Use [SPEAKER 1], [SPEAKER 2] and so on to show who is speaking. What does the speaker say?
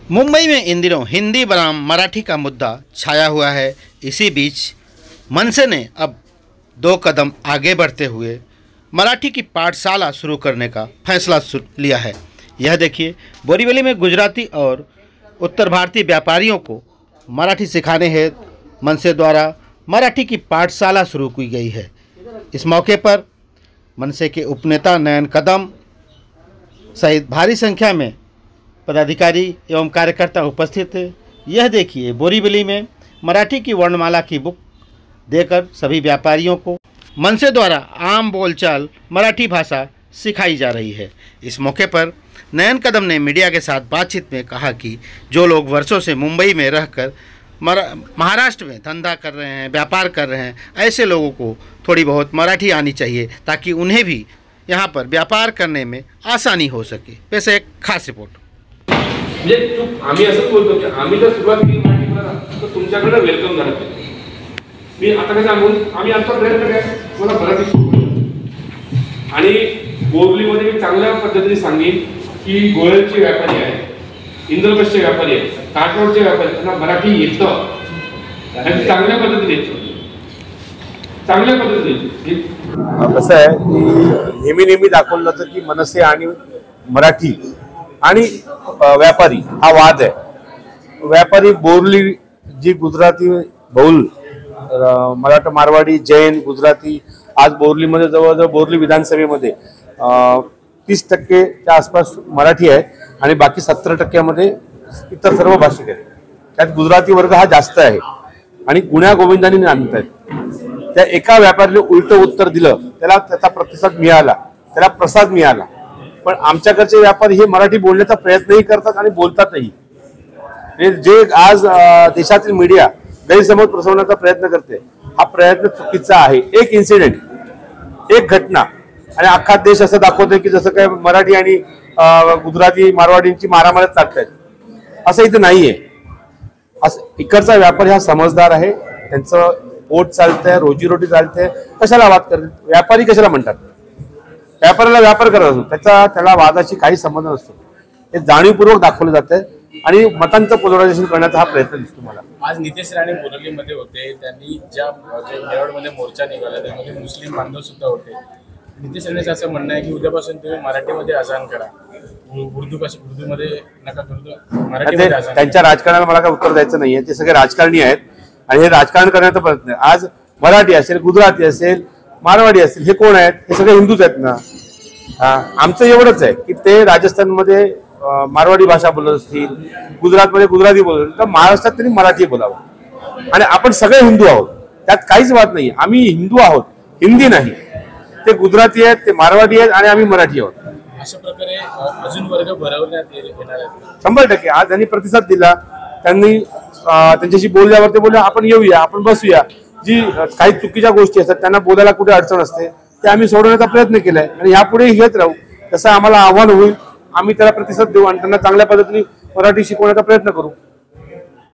[SPEAKER 1] मुंबई में इन दिनों हिंदी बनाम मराठी का मुद्दा छाया हुआ है। इसी बीच मनसे ने अब 2 कदम आगे बढ़ते हुए मराठी की पाठशाला शुरू करने का फैसला लिया है। यह देखिए, बोरीवली में गुजराती और उत्तर भारतीय व्यापारियों को मराठी सिखाने हेतु मनसे द्वारा मराठी की पाठशाला शुरू की गई है। इस मौके पर मनसे के उपनेता नयन कदम सहित भारी संख्या में पदाधिकारी एवं कार्यकर्ता उपस्थित थे। यह देखिए, बोरीवली में मराठी की वर्णमाला की बुक देकर सभी व्यापारियों को मनसे द्वारा आम बोलचाल मराठी भाषा सिखाई जा रही है। इस मौके पर नयन कदम ने मीडिया के साथ बातचीत में कहा कि जो लोग वर्षों से मुंबई में रहकर महाराष्ट्र में धंधा कर रहे हैं, व्यापार कर रहे हैं, ऐसे लोगों को थोड़ी बहुत मराठी आनी चाहिए ताकि उन्हें भी यहाँ पर व्यापार करने में आसानी हो सके। वैसे एक खास रिपोर्ट।
[SPEAKER 2] आम्ही असं बोलतो की आम्ही जर सुरुवात केली मराठी तर तुमच्याकडे वेलकम झालं पाहिजे। मी आता कसं आम्ही आमचा प्रयत्न काय मला मराठी शिकवलं आणि बोरलीमध्ये मी चांगल्या पद्धतीने सांगेन की गोळ्यांचे व्यापारी आहेत, इंद्रप्रस्थचे व्यापारी आहेत, काठरोडचे व्यापारी, त्यांना मराठी येतं आणि चांगल्या पद्धतीने येतं।
[SPEAKER 3] कसं आहे की नेहमी दाखवलं जातं की मनसे आणि मराठी आणि व्यापारी हा वाद आहे। व्यापारी बोरली जी गुजराती बहुल मराठा, मारवाडी, जैन, गुजराती आज बोरलीमध्ये जवळजवळ बोरली विधानसभेमध्ये 30% च्या आसपास मराठी आहे आणि बाकी 70% इतर सर्व भाषिक आहेत। त्यात गुजराती वर्ग हा जास्त आहे आणि गुण्या गोविंदांनी आणत आहेत। त्या एका व्यापाऱ्याने उलट उत्तर दिलं, त्याला त्याचा प्रतिसाद मिळाला, त्याला प्रसाद मिळाला। पण आमच्याकडचे व्यापारी हे मराठी बोलण्याचा प्रयत्नही करतात आणि बोलतातही। जे आज देशातील मीडिया गैरसमज पसरवण्याचा प्रयत्न करते, हा प्रयत्न चुकीचा आहे। एक इन्सिडेंट, एक घटना आणि अख्खा देश असं दाखवतोय की जसं काय मराठी आणि गुजराती मारवाडींची मारामारी चालतायत, असं इथे नाहीये। इकडचा व्यापारी हा समजदार आहे, त्यांचं पोट चालतंय, रोजीरोटी चालते, कशाला वाद करतात? व्यापारी कशाला म्हणतात? व्यापाऱ्याला व्यापार करत असतो, त्याला वादाशी काही संबंध नसतो। हे जाणीवपूर्वक दाखवलं जातंय आणि मतांचं पोलरायझेशन करण्याचा हा प्रयत्न दिसतो मला।
[SPEAKER 4] आज नितेश राणे बोरलीमध्ये होते, त्यांनी ज्या मेरवडमध्ये मोर्चा निघाला त्यामध्ये मुस्लिम बांधव सुद्धा होते। नितेश राणेचं असं म्हणणं आहे की उद्यापासून तुम्ही मराठीमध्ये अजान करा, उर्दूमध्ये नका करू, मराठीमध्ये अजान। त्यांच्या
[SPEAKER 3] राजकारणाला मला काय उत्तर द्यायचं नाहीये, ते सगळे राजकारणी आहेत आणि हे राजकारण करण्याचा प्रयत्न आहे। आज मराठी असेल, गुजराती असेल, मारवाडी असेल, हे कोण आहेत? हे सगळे हिंदूच आहेत ना। आमचं एवढंच आहे की ते राजस्थानमध्ये मारवाडी भाषा बोलत असतील, गुजरातमध्ये गुजराती बोलत असतील, तर महाराष्ट्रात तरी मराठी बोलावं। आणि आपण सगळे हिंदू आहोत, त्यात काहीच वाद नाही। आम्ही हिंदू आहोत, हिंदी नाही। ते गुजराती आहेत, ते मारवाडी आहेत आणि आम्ही मराठी आहोत।
[SPEAKER 4] अशा प्रकारे अजून वर्ग भरवण्यात येणार आहेत
[SPEAKER 3] 100%। आज त्यांनी प्रतिसाद दिला, त्यांनी त्यांच्याशी बोलल्यावर ते बोलले आपण येऊया, आपण बसूया। जी काही चुकीच्या गोष्टी असतात त्यांना बोलायला कुठे अडचण असते, ते आम्ही सोडवण्याचा प्रयत्न केलाय आणि यापुढे घेत राहू। जसं आम्हाला आव्हान होईल आम्ही त्याला प्रतिसाद देऊ आणि त्यांना चांगल्या पद्धतीने मराठी शिकवण्याचा प्रयत्न करू।